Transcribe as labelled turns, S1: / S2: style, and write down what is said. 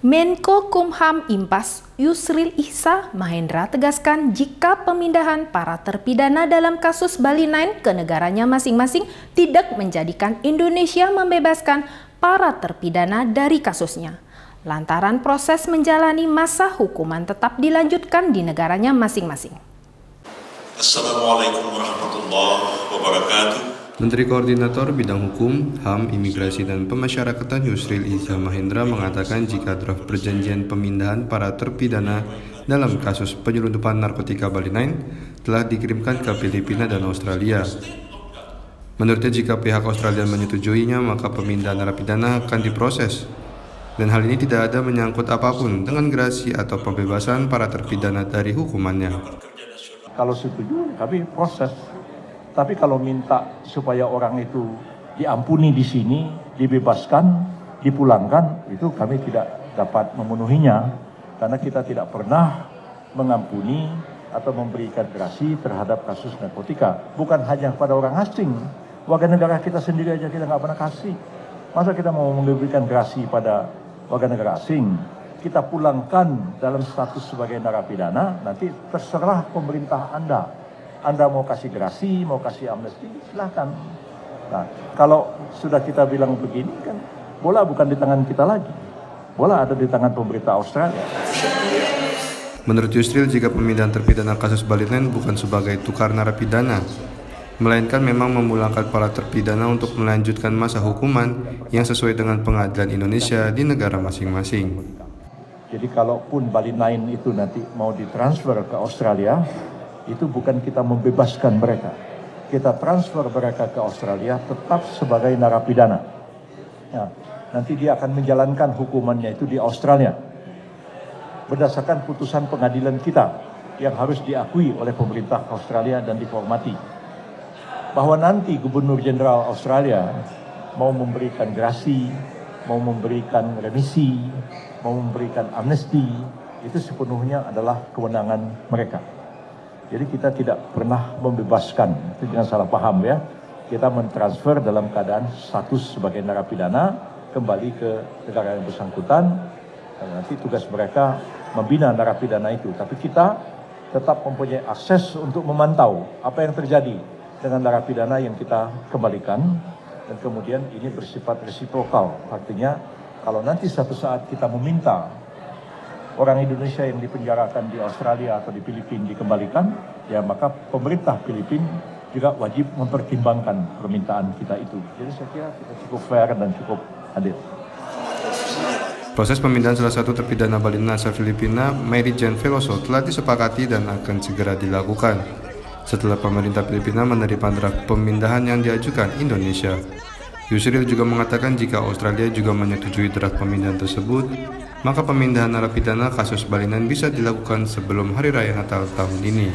S1: Menko Kumham Impas Yusril Ihsa Mahendra tegaskan jika pemindahan para terpidana dalam kasus Bali 9 ke negaranya masing-masing tidak menjadikan Indonesia membebaskan para terpidana dari kasusnya. Lantaran proses menjalani masa hukuman tetap dilanjutkan di negaranya masing-masing.
S2: Assalamualaikum warahmatullahi wabarakatuh.
S3: Menteri Koordinator Bidang Hukum, HAM, Imigrasi dan Pemasyarakatan Yusril Ihsa Mahendra mengatakan jika draft perjanjian pemindahan para terpidana dalam kasus penyelundupan narkotika Bali 9 telah dikirimkan ke Filipina dan Australia. Menurutnya jika pihak Australia menyetujuinya maka pemindahan narapidana akan diproses. Dan hal ini tidak ada menyangkut apapun dengan gerasi atau pembebasan para terpidana dari hukumannya.
S4: Kalau setuju kami proses. Tapi kalau minta supaya orang itu diampuni di sini, dibebaskan, dipulangkan, itu kami tidak dapat memenuhinya. Karena kita tidak pernah mengampuni atau memberikan gerasi terhadap kasus narkotika. Bukan hanya pada orang asing, warga negara kita sendiri aja kita nggak pernah kasih. Masa kita mau memberikan gerasi pada warga negara asing? Kita pulangkan dalam status sebagai narapidana, nanti terserah pemerintah Anda. Anda mau kasih gerasi, mau kasih amnesti, silahkan. Nah, kalau sudah kita bilang begini kan, bola bukan di tangan kita lagi. Bola ada di tangan pemerintah Australia.
S3: Menurut Yusril, jika pemindahan terpidana kasus Bali 9 bukan sebagai tukar narapidana, melainkan memang memulangkan para terpidana untuk melanjutkan masa hukuman yang sesuai dengan pengadilan Indonesia di negara masing-masing.
S4: Jadi kalaupun Bali 9 itu nanti mau ditransfer ke Australia, itu bukan kita membebaskan mereka. Kita transfer mereka ke Australia tetap sebagai narapidana. Ya, nanti dia akan menjalankan hukumannya itu di Australia. Berdasarkan putusan pengadilan kita yang harus diakui oleh pemerintah Australia dan dihormati. Bahwa nanti Gubernur Jenderal Australia mau memberikan gerasi, mau memberikan remisi, mau memberikan amnesti, itu sepenuhnya adalah kewenangan mereka. Jadi kita tidak pernah membebaskan, itu jangan salah paham ya. Kita mentransfer dalam keadaan status sebagai narapidana kembali ke negara yang bersangkutan. Dan nanti tugas mereka membina narapidana itu. Tapi kita tetap mempunyai akses untuk memantau apa yang terjadi dengan narapidana yang kita kembalikan. Dan kemudian ini bersifat resiprokal. Artinya kalau nanti suatu saat kita meminta orang Indonesia yang dipenjarakan di Australia atau di Filipina dikembalikan, ya maka pemerintah Filipina juga wajib mempertimbangkan permintaan kita itu. Jadi saya kira kita cukup fair dan cukup adil.
S3: Proses pemindahan salah satu terpidana Bali 9 asal Filipina, Mary Jane Veloso, telah disepakati dan akan segera dilakukan setelah pemerintah Filipina menerima draft pemindahan yang diajukan Indonesia. Yusril juga mengatakan jika Australia juga menyetujui draft pemindahan tersebut, maka pemindahan narapidana kasus Bali 9 bisa dilakukan sebelum Hari Raya Natal tahun ini.